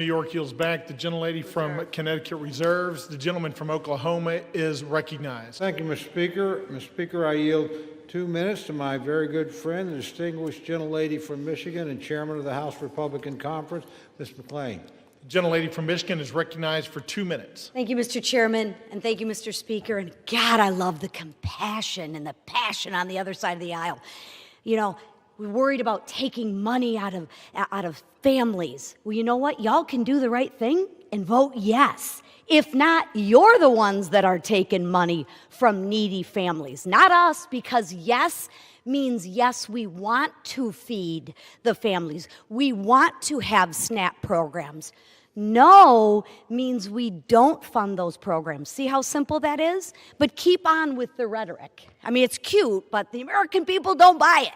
New York yields back. The gentlelady from Connecticut reserves. The gentleman from Oklahoma is recognized. Thank you, Mr. Speaker. Mr. Speaker, I yield 2 minutes to my very good friend, the distinguished gentlelady from Michigan and chairman of the House Republican Conference, Ms. McClain. The gentlelady from Michigan is recognized for 2 minutes. Thank you, Mr. Chairman, and thank you, Mr. Speaker. And God, I love the compassion and the passion on the other side of the aisle. You know, we're worried about taking money out of families. Well, you know what? Y'all can do the right thing and vote yes. If not, you're the ones that are taking money from needy families, not us, because yes means yes, we want to feed the families. We want to have SNAP programs. No means we don't fund those programs. See how simple that is? But keep on with the rhetoric. I mean, it's cute, but the American people don't buy it.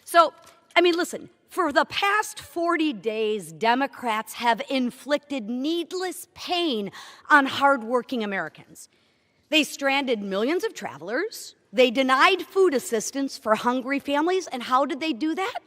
So, I mean, listen, for the past 40 days, Democrats have inflicted needless pain on hardworking Americans. They stranded millions of travelers. They denied food assistance for hungry families. And how did they do that?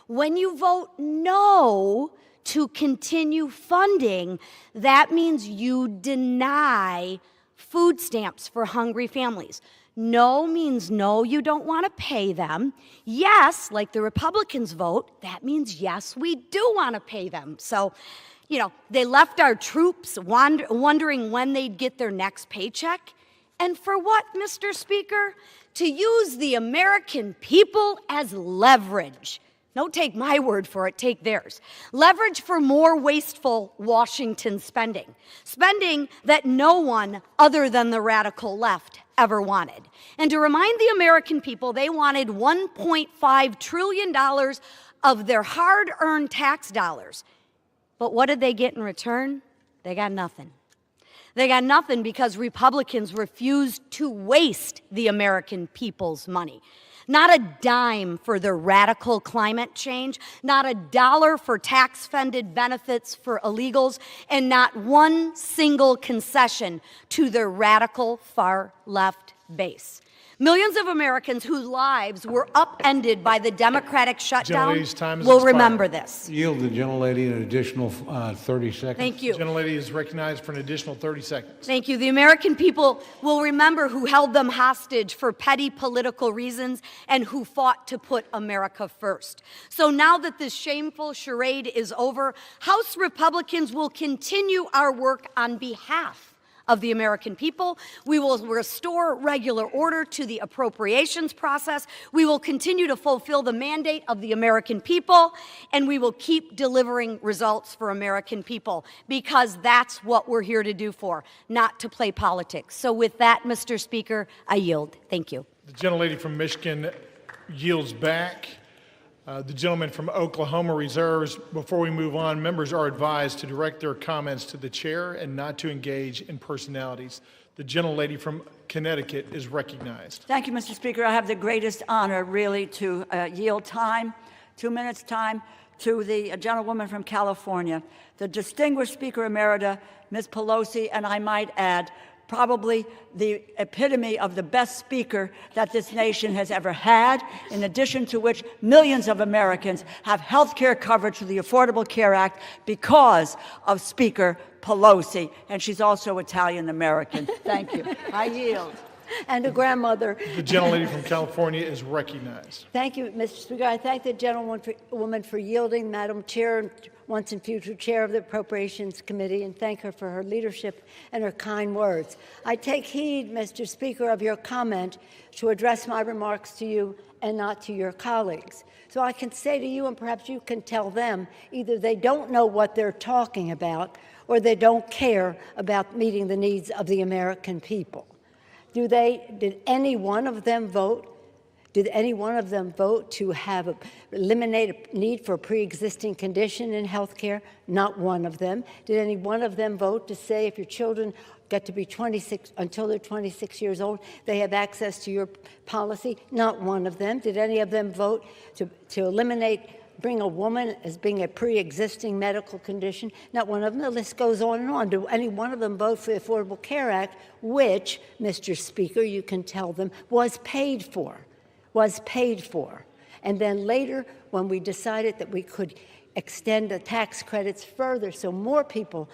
When you vote no to continue funding, that means you deny food stamps for hungry families. No means no, you don't want to pay them. Yes, like the Republicans vote, that means yes, we do want to pay them. So, you know, they left our troops wondering when they'd get their next paycheck. And for what, Mr. Speaker? To use the American people as leverage. Don't take my word for it, take theirs. Leverage for more wasteful Washington spending. Spending that no one other than the radical left ever wanted. And to remind the American people, they wanted $1.5 trillion of their hard-earned tax dollars. But what did they get in return? They got nothing. They got nothing because Republicans refused to waste the American people's money. Not a dime for their radical climate change, not a dollar for tax-funded benefits for illegals, and not one single concession to their radical far-left base. Millions of Americans whose lives were upended by the Democratic shutdown will remember this. Yield the gentlelady an additional 30 seconds. Thank you. The gentlelady is recognized for an additional 30 seconds. Thank you. The American people will remember who held them hostage for petty political reasons and who fought to put America first. So now that this shameful charade is over, House Republicans will continue our work on behalf of the American people. We will restore regular order to the appropriations process. We will continue to fulfill the mandate of the American people, and we will keep delivering results for American people, because that's what we're here to do for, not to play politics. So with that, Mr. Speaker, I yield. Thank you. The gentlelady from Michigan yields back. The gentleman from Oklahoma reserves. Before we move on, members are advised to direct their comments to the chair and not to engage in personalities. The gentlelady from Connecticut is recognized. Thank you, Mr. Speaker. I have the greatest honor, really, to yield time, 2 minutes time, to the gentlewoman from California, the distinguished Speaker Emerita, Ms. Pelosi, and I might add, probably the epitome of the best speaker that this nation has ever had, in addition to which millions of Americans have health care coverage through the Affordable Care Act because of Speaker Pelosi, and she's also Italian-American. Thank you. I yield. And a grandmother. The gentlelady from California is recognized. Thank you, Mr. Speaker. I thank the gentlewoman for yielding, Madam Chair, and once and future Chair of the Appropriations Committee, and thank her for her leadership and her kind words. I take heed, Mr. Speaker, of your comment to address my remarks to you and not to your colleagues. So I can say to you, and perhaps you can tell them, either they don't know what they're talking about or they don't care about meeting the needs of the American people. Did any one of them vote? Did any one of them vote to eliminate a need for a pre-existing condition in health care? Not one of them. Did any one of them vote to say if your children get to be 26 until they're 26 years old, they have access to your policy? Not one of them. Did any of them vote to bring a woman as being a pre-existing medical condition? Not one of them. The list goes on and on. Do any one of them vote for the Affordable Care Act, which, Mr. Speaker, you can tell them, was paid for? And then later, when we decided that we could extend the tax credits further so more people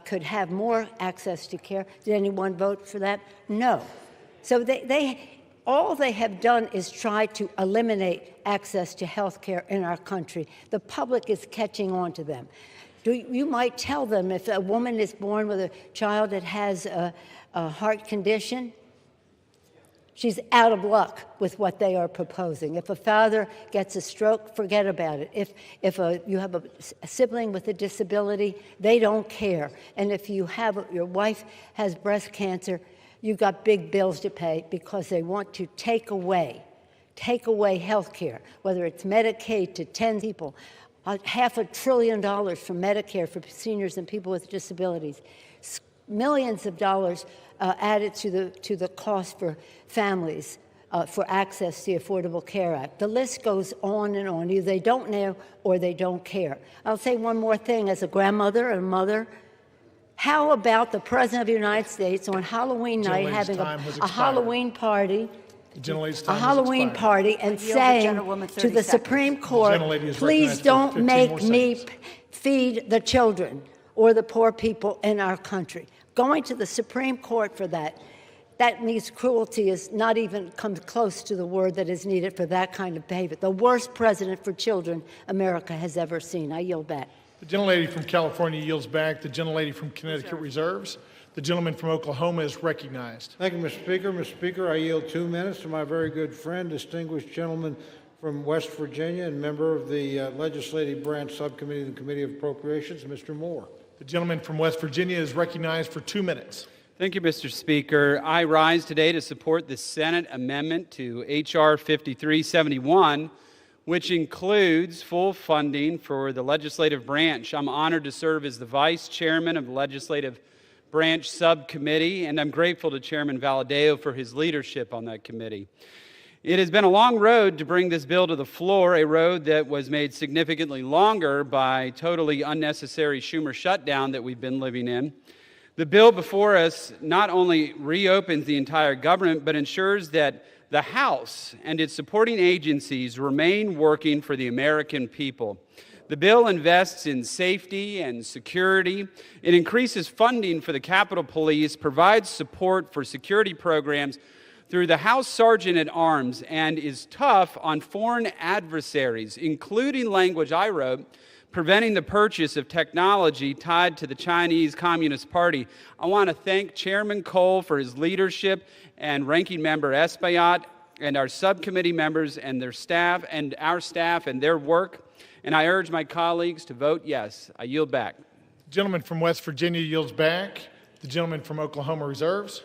could have more access to care. Did anyone vote for that? No. So all they have done is try to eliminate access to health care in our country. The public is catching on to them. You might tell them if a woman is born with a child that has a heart condition, she's out of luck with what they are proposing. If a father gets a stroke, forget about it. If you have a sibling with a disability, they don't care. And if your wife has breast cancer, you've got big bills to pay because they want to take away health care, whether it's Medicaid to 10 people, $500 billion from Medicare for seniors and people with disabilities, millions of dollars added to the cost for families for access to the Affordable Care Act. The list goes on and on. Either they don't know or they don't care. I'll say one more thing as a grandmother and mother. How about the President of the United States on Halloween night having a Halloween party? A Halloween party and saying to the Supreme Court, please don't make me feed the children or the poor people in our country. Going to the Supreme Court for that means cruelty is not even comes close to the word that is needed for that kind of behavior. The worst president for children America has ever seen. I yield back. The gentlelady from California yields back. The gentlelady from Connecticut reserves. The gentleman from Oklahoma is recognized. Thank you, Mr. Speaker. Mr. Speaker, I yield 2 minutes to my very good friend, distinguished gentleman from West Virginia and member of the Legislative Branch Subcommittee and Committee of Appropriations, Mr. Moore. The gentleman from West Virginia is recognized for 2 minutes. Thank you, Mr. Speaker. I rise today to support the Senate amendment to H.R. 5371, which includes full funding for the legislative branch. I'm honored to serve as the vice chairman of the Legislative Branch Subcommittee, and I'm grateful to Chairman Valadao for his leadership on that committee. It has been a long road to bring this bill to the floor, a road that was made significantly longer by totally unnecessary Schumer shutdown that we've been living in. The bill before us not only reopens the entire government, but ensures that the House and its supporting agencies remain working for the American people. The bill invests in safety and security. It increases funding for the Capitol Police, provides support for security programs through the House Sergeant at Arms, and is tough on foreign adversaries, including language I wrote, preventing the purchase of technology tied to the Chinese Communist Party. I want to thank Chairman Cole for his leadership and Ranking Member Espaillat and our subcommittee members and their staff and our staff and their work. And I urge my colleagues to vote yes. I yield back. The gentleman from West Virginia yields back. The gentleman from Oklahoma reserves.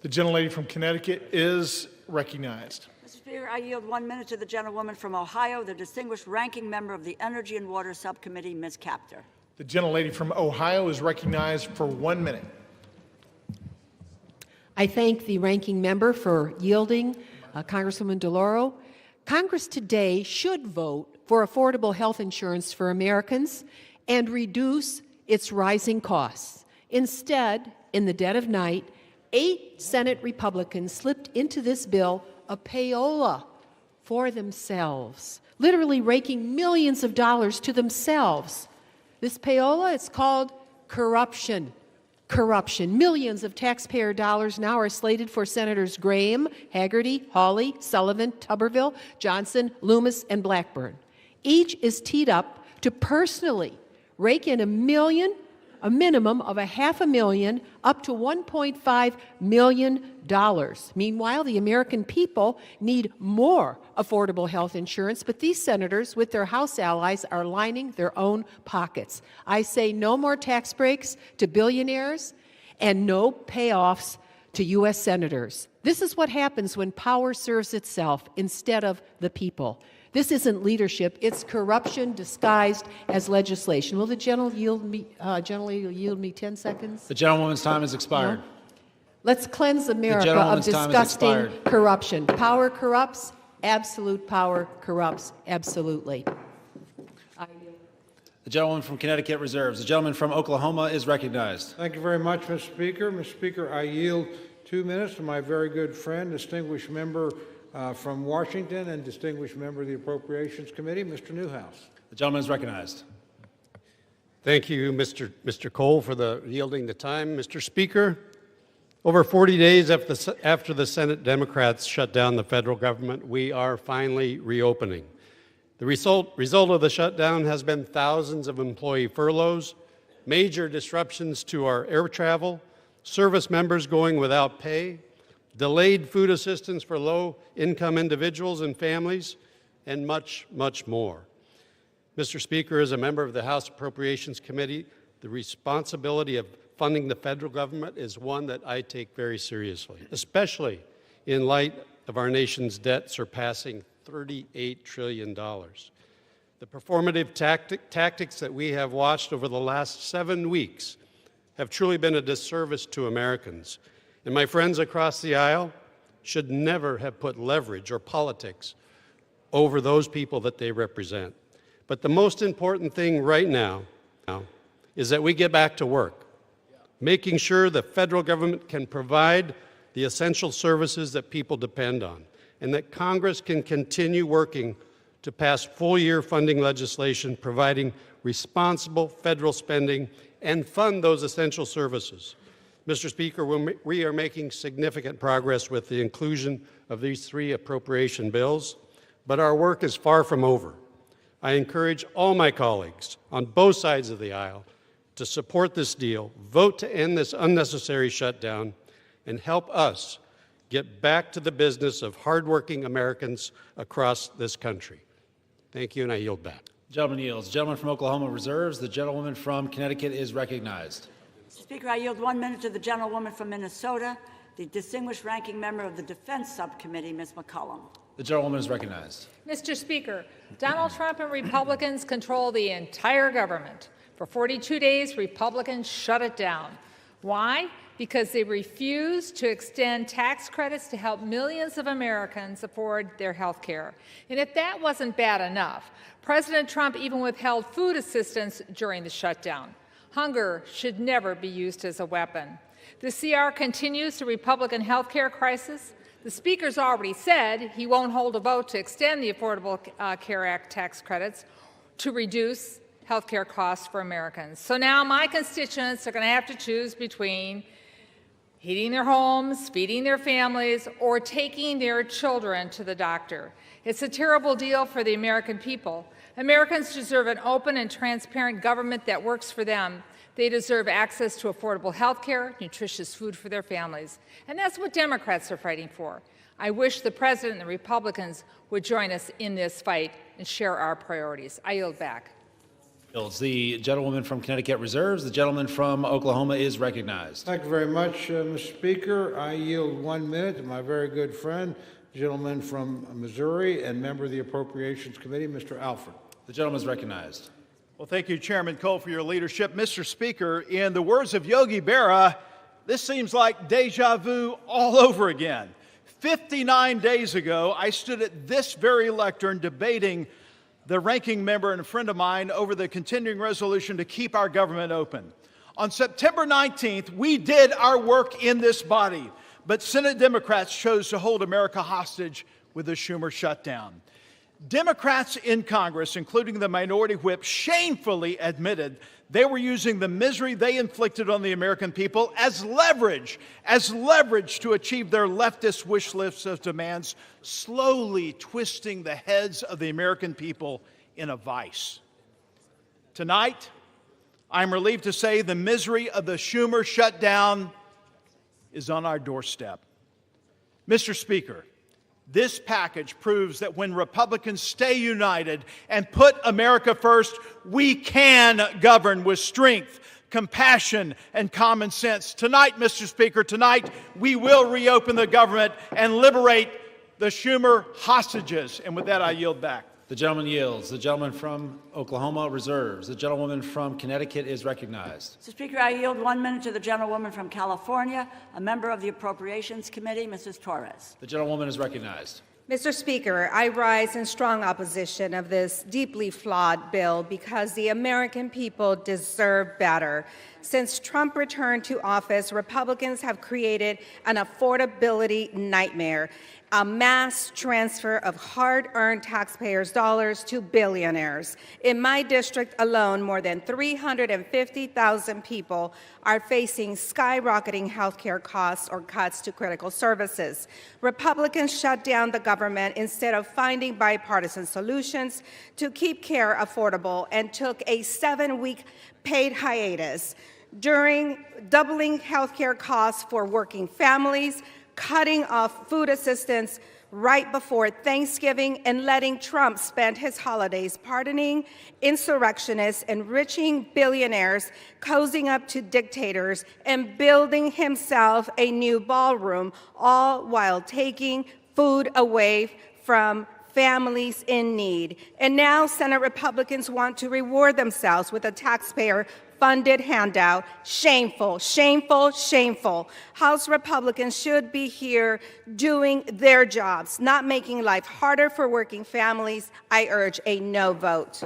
The gentlelady from Connecticut is recognized. Mr. Speaker, I yield 1 minute to the gentlewoman from Ohio, the distinguished ranking member of the Energy and Water Subcommittee, Ms. Kaptur. The gentlelady from Ohio is recognized for 1 minute. I thank the ranking member for yielding, Congresswoman DeLauro. Congress today should vote for affordable health insurance for Americans and reduce its rising costs. Instead, in the dead of night, 8 Senate Republicans slipped into this bill a payola for themselves, literally raking millions of dollars to themselves. This payola, it's called corruption. Corruption. Millions of taxpayer dollars now are slated for Senators Graham, Hagerty, Hawley, Sullivan, Tuberville, Johnson, Loomis, and Blackburn. Each is teed up to personally rake in a minimum of $500,000 up to $1.5 million. Meanwhile, the American people need more affordable health insurance, but these senators, with their House allies, are lining their own pockets. I say no more tax breaks to billionaires and no payoffs to U.S. senators. This is what happens when power serves itself instead of the people. This isn't leadership, it's corruption disguised as legislation. Will the gentleman yield me 10 seconds? The gentlewoman's time has expired. No? Let's cleanse America of disgusting corruption. Power corrupts, absolute power corrupts, absolutely. The gentleman from Connecticut reserves. The gentleman from Oklahoma is recognized. Thank you very much, Mr. Speaker. Mr. Speaker, I yield 2 minutes to my very good friend, distinguished member from Washington and distinguished member of the Appropriations Committee, Mr. Newhouse. The gentleman is recognized. Thank you, Mr. Cole, for yielding the time. Mr. Speaker, over 40 days after the Senate Democrats shut down the federal government, we are finally reopening. The result of the shutdown has been thousands of employee furloughs, major disruptions to our air travel, service members going without pay, delayed food assistance for low-income individuals and families, and much, much more. Mr. Speaker, as a member of the House Appropriations Committee, the responsibility of funding the federal government is one that I take very seriously, especially in light of our nation's debt surpassing $38 trillion. The performative tactics that we have watched over the last 7 weeks have truly been a disservice to Americans. And my friends across the aisle should never have put leverage or politics over those people that they represent. But the most important thing right now is that we get back to work, making sure the federal government can provide the essential services that people depend on, and that Congress can continue working to pass full-year funding legislation providing responsible federal spending and fund those essential services. Mr. Speaker, we are making significant progress with the inclusion of these 3 appropriation bills, but our work is far from over. I encourage all my colleagues on both sides of the aisle to support this deal, vote to end this unnecessary shutdown, and help us get back to the business of hardworking Americans across this country. Thank you, and I yield back. Gentleman yields. The gentleman from Oklahoma reserves. The gentlewoman from Connecticut is recognized. Speaker, I yield 1 minute to the gentlewoman from Minnesota, the distinguished ranking member of the Defense Subcommittee, Ms. McCollum. The gentlewoman is recognized. Mr. Speaker, Donald Trump and Republicans control the entire government. For 42 days, Republicans shut it down. Why? Because they refuse to extend tax credits to help millions of Americans afford their health care. And if that wasn't bad enough, President Trump even withheld food assistance during the shutdown. Hunger should never be used as a weapon. The CR continues the Republican health care crisis. The Speaker's already said he won't hold a vote to extend the Affordable Care Act tax credits to reduce health care costs for Americans. So now my constituents are going to have to choose between heating their homes, feeding their families, or taking their children to the doctor. It's a terrible deal for the American people. Americans deserve an open and transparent government that works for them. They deserve access to affordable health care, nutritious food for their families. And that's what Democrats are fighting for. I wish the President and the Republicans would join us in this fight and share our priorities. I yield back. The gentlewoman from Connecticut reserves. The gentleman from Oklahoma is recognized. Thank you very much, Mr. Speaker. I yield 1 minute to my very good friend, gentleman from Missouri and member of the Appropriations Committee, Mr. Alford. The gentleman is recognized. Well, thank you, Chairman Cole, for your leadership. Mr. Speaker, in the words of Yogi Berra, this seems like deja vu all over again. 59 days ago, I stood at this very lectern debating the ranking member and a friend of mine over the continuing resolution to keep our government open. On September 19th, we did our work in this body, but Senate Democrats chose to hold America hostage with the Schumer shutdown. Democrats in Congress, including the minority whip, shamefully admitted they were using the misery they inflicted on the American people as leverage to achieve their leftist wish list of demands, slowly twisting the heads of the American people in a vice. Tonight, I'm relieved to say the misery of the Schumer shutdown is on our doorstep. Mr. Speaker, this package proves that when Republicans stay united and put America first, we can govern with strength, compassion, and common sense. Tonight, Mr. Speaker, tonight we will reopen the government and liberate the Schumer hostages. And with that, I yield back. The gentleman yields. The gentleman from Oklahoma reserves. The gentlewoman from Connecticut is recognized. Mr. Speaker, I yield 1 minute to the gentlewoman from California, a member of the Appropriations Committee, Mrs. Torres. The gentlewoman is recognized. Mr. Speaker, I rise in strong opposition of this deeply flawed bill because the American people deserve better. Since Trump returned to office, Republicans have created an affordability nightmare. a mass transfer of hard-earned taxpayers' dollars to billionaires. In my district alone, more than 350,000 people are facing skyrocketing health care costs or cuts to critical services. Republicans shut down the government instead of finding bipartisan solutions to keep care affordable and took a 7-week paid hiatus, during doubling health care costs for working families, cutting off food assistance right before Thanksgiving, and letting Trump spend his holidays pardoning insurrectionists, enriching billionaires, cozying up to dictators, and building himself a new ballroom, all while taking food away from families in need. And now Senate Republicans want to reward themselves with a taxpayer-funded handout. Shameful, shameful, shameful. House Republicans should be here doing their jobs, not making life harder for working families. I urge a no vote.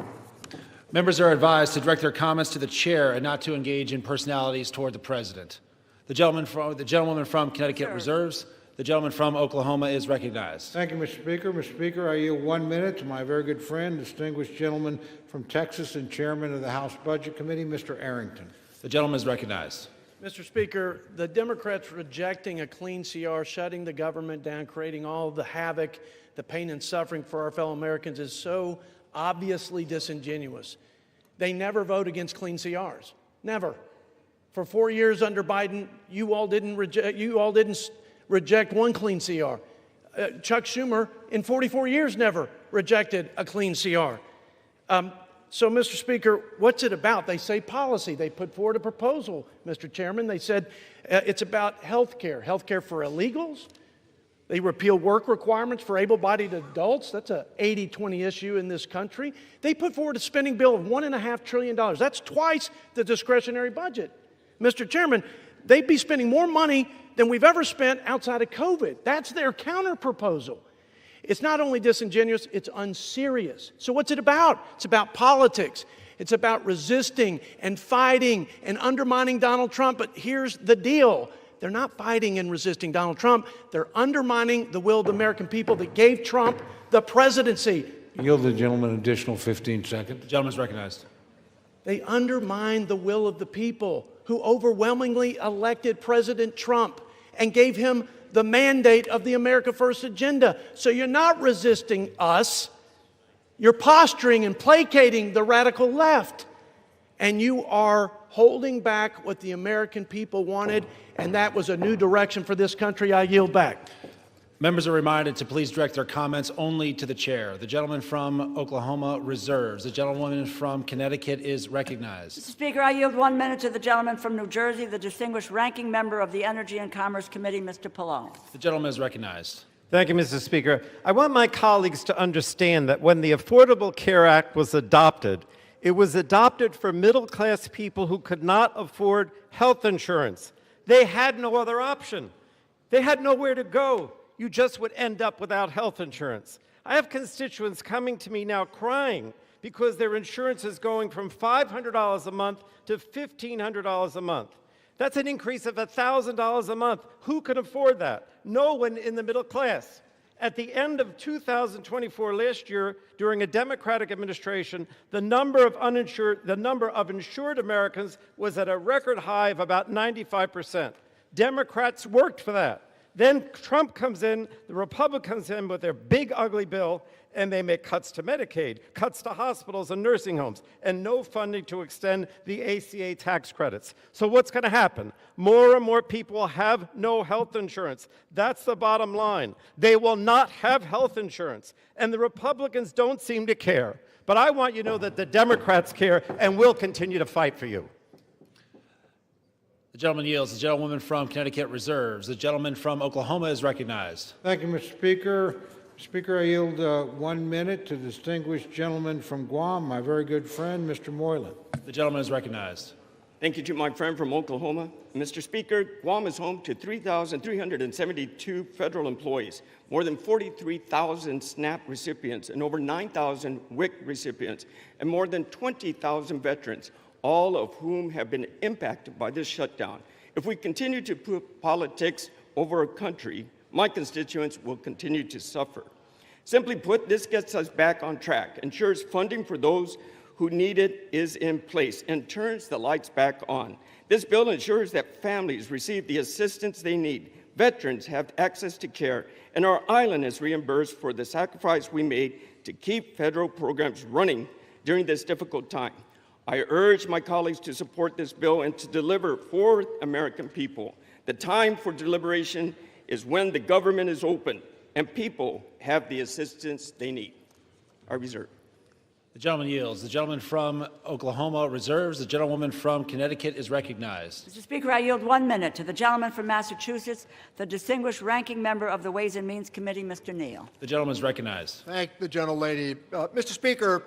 Members are advised to direct their comments to the chair and not to engage in personalities toward the president. The gentlewoman from Connecticut reserves. The gentleman from Oklahoma is recognized. Thank you, Mr. Speaker. Mr. Speaker, I yield 1 minute to my very good friend, distinguished gentleman from Texas and chairman of the House Budget Committee, Mr. Arrington. The gentleman is recognized. Mr. Speaker, the Democrats rejecting a clean CR, shutting the government down, creating all the havoc, the pain and suffering for our fellow Americans is so obviously disingenuous. They never vote against clean CRs. Never. For 4 years under Biden, you all didn't reject one clean CR. Chuck Schumer, in 44 years, never rejected a clean CR. So, Mr. Speaker, what's it about? They say policy. They put forward a proposal, Mr. Chairman. They said it's about health care for illegals. They repeal work requirements for able-bodied adults. That's an 80-20 issue in this country. They put forward a spending bill of $1.5 trillion. That's twice the discretionary budget. Mr. Chairman, they'd be spending more money than we've ever spent outside of COVID. That's their counter-proposal. It's not only disingenuous, it's unserious. So what's it about? It's about politics. It's about resisting and fighting and undermining Donald Trump. But here's the deal. They're not fighting and resisting Donald Trump. They're undermining the will of the American people that gave Trump the presidency. Yield the gentleman an additional 15 seconds. The gentleman is recognized. They undermine the will of the people who overwhelmingly elected President Trump and gave him the mandate of the America First agenda. So you're not resisting us. You're posturing and placating the radical left. And you are holding back what the American people wanted, and that was a new direction for this country. I yield back. Members are reminded to please direct their comments only to the chair. The gentleman from Oklahoma reserves. The gentlewoman from Connecticut is recognized. Mr. Speaker, I yield 1 minute to the gentleman from New Jersey, the distinguished ranking member of the Energy and Commerce Committee, Mr. Pallone. The gentleman is recognized. Thank you, Mr. Speaker. I want my colleagues to understand that when the Affordable Care Act was adopted, it was adopted for middle-class people who could not afford health insurance. They had no other option. They had nowhere to go. You just would end up without health insurance. I have constituents coming to me now crying because their insurance is going from $500 a month to $1,500 a month. That's an increase of $1,000 a month. Who can afford that? No one in the middle class. At the end of 2024, last year, during a Democratic administration, the number of insured Americans was at a record high of about 95%. Democrats worked for that. Then Trump comes in, the Republicans come in with their big, ugly bill, and they make cuts to Medicaid, cuts to hospitals and nursing homes, and no funding to extend the ACA tax credits. So what's going to happen? More and more people will have no health insurance. That's the bottom line. They will not have health insurance, and the Republicans don't seem to care. But I want you to know that the Democrats care and will continue to fight for you. The gentleman yields. The gentlewoman from Connecticut reserves. The gentleman from Oklahoma is recognized. Thank you, Mr. Speaker. Speaker, I yield 1 minute to the distinguished gentleman from Guam, my very good friend, Mr. Moylan. The gentleman is recognized. Thank you to my friend from Oklahoma. Mr. Speaker, Guam is home to 3,372 federal employees, more than 43,000 SNAP recipients, and over 9,000 WIC recipients, and more than 20,000 veterans, all of whom have been impacted by this shutdown. If we continue to put politics over our country, my constituents will continue to suffer. Simply put, this gets us back on track, ensures funding for those who need it is in place, and turns the lights back on. This bill ensures that families receive the assistance they need, veterans have access to care, and our island is reimbursed for the sacrifice we made to keep federal programs running during this difficult time. I urge my colleagues to support this bill and to deliver for American people. The time for deliberation is when the government is open and people have the assistance they need. I reserve. The gentleman yields. The gentleman from Oklahoma reserves. The gentlewoman from Connecticut is recognized. Mr. Speaker, I yield 1 minute to the gentleman from Massachusetts, the distinguished ranking member of the Ways and Means Committee, Mr. Neal. The gentleman is recognized. Thank the gentlelady. Mr. Speaker,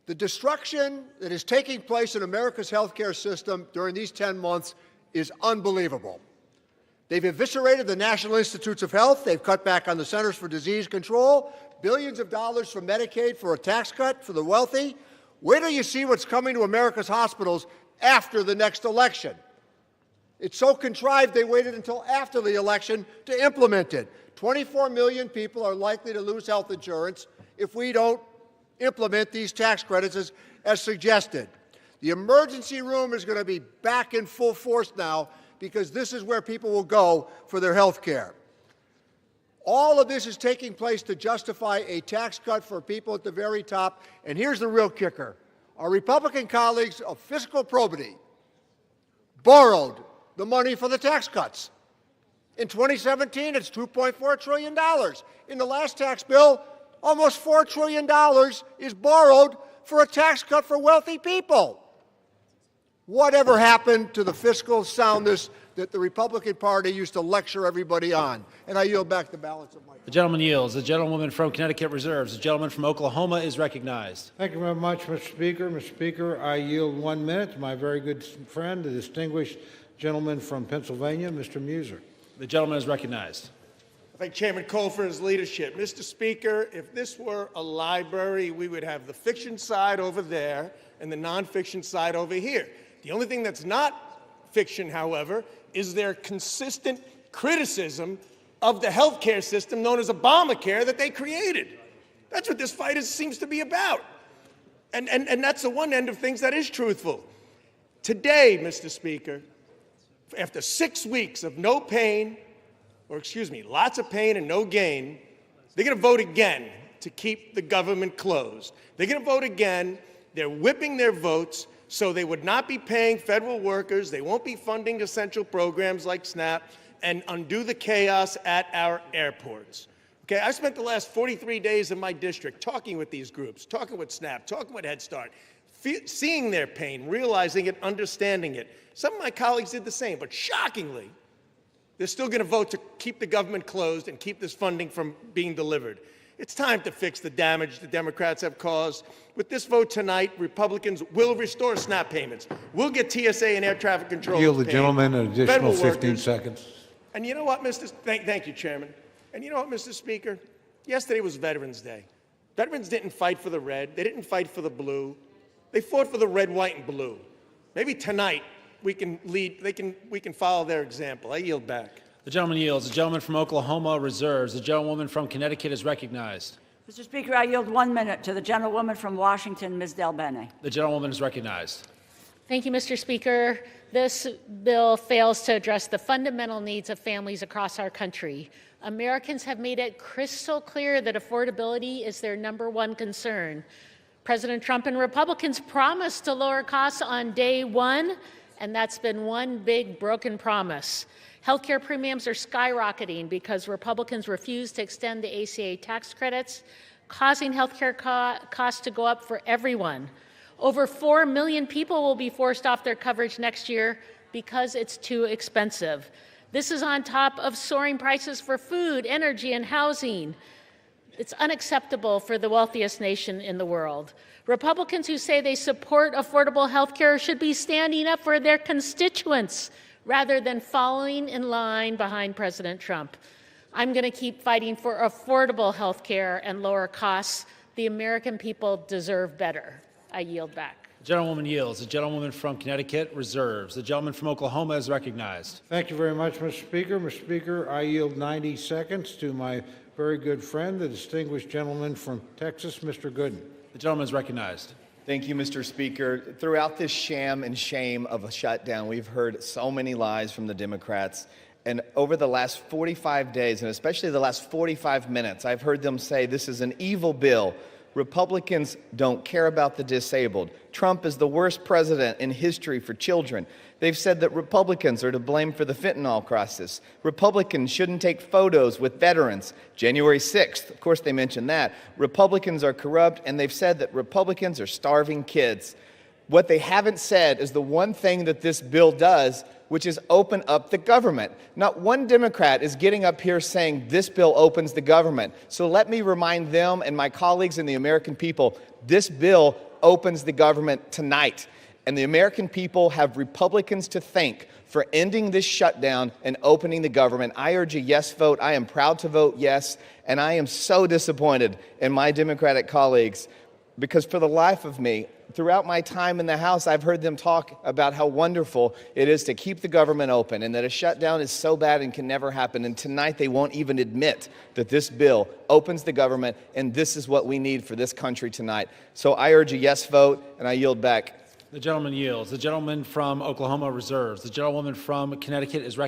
the destruction that is taking place in America's healthcare system during these 10 months is unbelievable. They've eviscerated the National Institutes of Health. They've cut back on the Centers for Disease Control, billions of dollars from Medicaid for a tax cut for the wealthy. Where do you see what's coming to America's hospitals after the next election? It's so contrived they waited until after the election to implement it. 24 million people are likely to lose health insurance if we don't implement these tax credits as suggested. The emergency room is going to be back in full force now because this is where people will go for their health care. All of this is taking place to justify a tax cut for people at the very top. And here's the real kicker. Our Republican colleagues of fiscal probity borrowed the money for the tax cuts. In 2017, it's $2.4 trillion. In the last tax bill, almost $4 trillion is borrowed for a tax cut for wealthy people. Whatever happened to the fiscal soundness that the Republican Party used to lecture everybody on? And I yield back the balance of my time. The gentleman yields. The gentlewoman from Connecticut reserves. The gentleman from Oklahoma is recognized. Thank you very much, Mr. Speaker. Mr. Speaker, I yield 1 minute to my very good friend, the distinguished gentleman from Pennsylvania, Mr. Muser. The gentleman is recognized. I thank Chairman Cole for his leadership. Mr. Speaker, if this were a library, we would have the fiction side over there and the nonfiction side over here. The only thing that's not fiction, however, is their consistent criticism of the health care system known as Obamacare that they created. That's what this fight seems to be about. And that's the one end of things that is truthful. Today, Mr. Speaker, after 6 weeks of no pain, lots of pain and no gain, they're going to vote again to keep the government closed. They're going to vote again. They're whipping their votes so they would not be paying federal workers. They won't be funding essential programs like SNAP and undo the chaos at our airports. Okay, I spent the last 43 days in my district talking with these groups, talking with SNAP, talking with Head Start, seeing their pain, realizing it, understanding it. Some of my colleagues did the same, but shockingly, they're still going to vote to keep the government closed and keep this funding from being delivered. It's time to fix the damage the Democrats have caused. With this vote tonight, Republicans will restore SNAP payments. We'll get TSA and air traffic control. Yield the gentleman an additional 15 workers. seconds. And you know what, thank you, Chairman. And you know what, Mr. Speaker? Yesterday was Veterans Day. Veterans didn't fight for the red. They didn't fight for the blue. They fought for the red, white, and blue. Maybe tonight we can follow their example. I yield back. The gentleman yields. The gentleman from Oklahoma reserves. The gentlewoman from Connecticut is recognized. Mr. Speaker, I yield 1 minute to the gentlewoman from Washington, Ms. Del Bene. The gentlewoman is recognized. Thank you, Mr. Speaker. This bill fails to address the fundamental needs of families across our country. Americans have made it crystal clear that affordability is their #1 concern. President Trump and Republicans promised to lower costs on day one, and that's been one big broken promise. Healthcare premiums are skyrocketing because Republicans refuse to extend the ACA tax credits, causing healthcare costs to go up for everyone. Over 4 million people will be forced off their coverage next year because it's too expensive. This is on top of soaring prices for food, energy, and housing. It's unacceptable for the wealthiest nation in the world. Republicans who say they support affordable health care should be standing up for their constituents rather than following in line behind President Trump. I'm going to keep fighting for affordable health care and lower costs. The American people deserve better. I yield back. The gentlewoman yields. The gentlewoman from Connecticut reserves. The gentleman from Oklahoma is recognized. Thank you very much, Mr. Speaker. Mr. Speaker, I yield 90 seconds to my very good friend, the distinguished gentleman from Texas, Mr. Gooden. The gentleman is recognized. Thank you, Mr. Speaker. Throughout this sham and shame of a shutdown, we've heard so many lies from the Democrats. And over the last 45 days, and especially the last 45 minutes, I've heard them say this is an evil bill. Republicans don't care about the disabled. Trump is the worst president in history for children. They've said that Republicans are to blame for the fentanyl crisis. Republicans shouldn't take photos with veterans. January 6th, of course they mentioned that. Republicans are corrupt, and they've said that Republicans are starving kids. What they haven't said is the one thing that this bill does, which is open up the government. Not one Democrat is getting up here saying this bill opens the government. So let me remind them and my colleagues and the American people, this bill opens the government tonight. And the American people have Republicans to thank for ending this shutdown and opening the government. I urge a yes vote. I am proud to vote yes. And I am so disappointed in my Democratic colleagues because for the life of me, throughout my time in the House, I've heard them talk about how wonderful it is to keep the government open and that a shutdown is so bad and can never happen. And tonight they won't even admit that this bill opens the government and this is what we need for this country tonight. So I urge a yes vote and I yield back. The gentleman yields. The gentleman from Oklahoma reserves. The gentlewoman from Connecticut is recognized.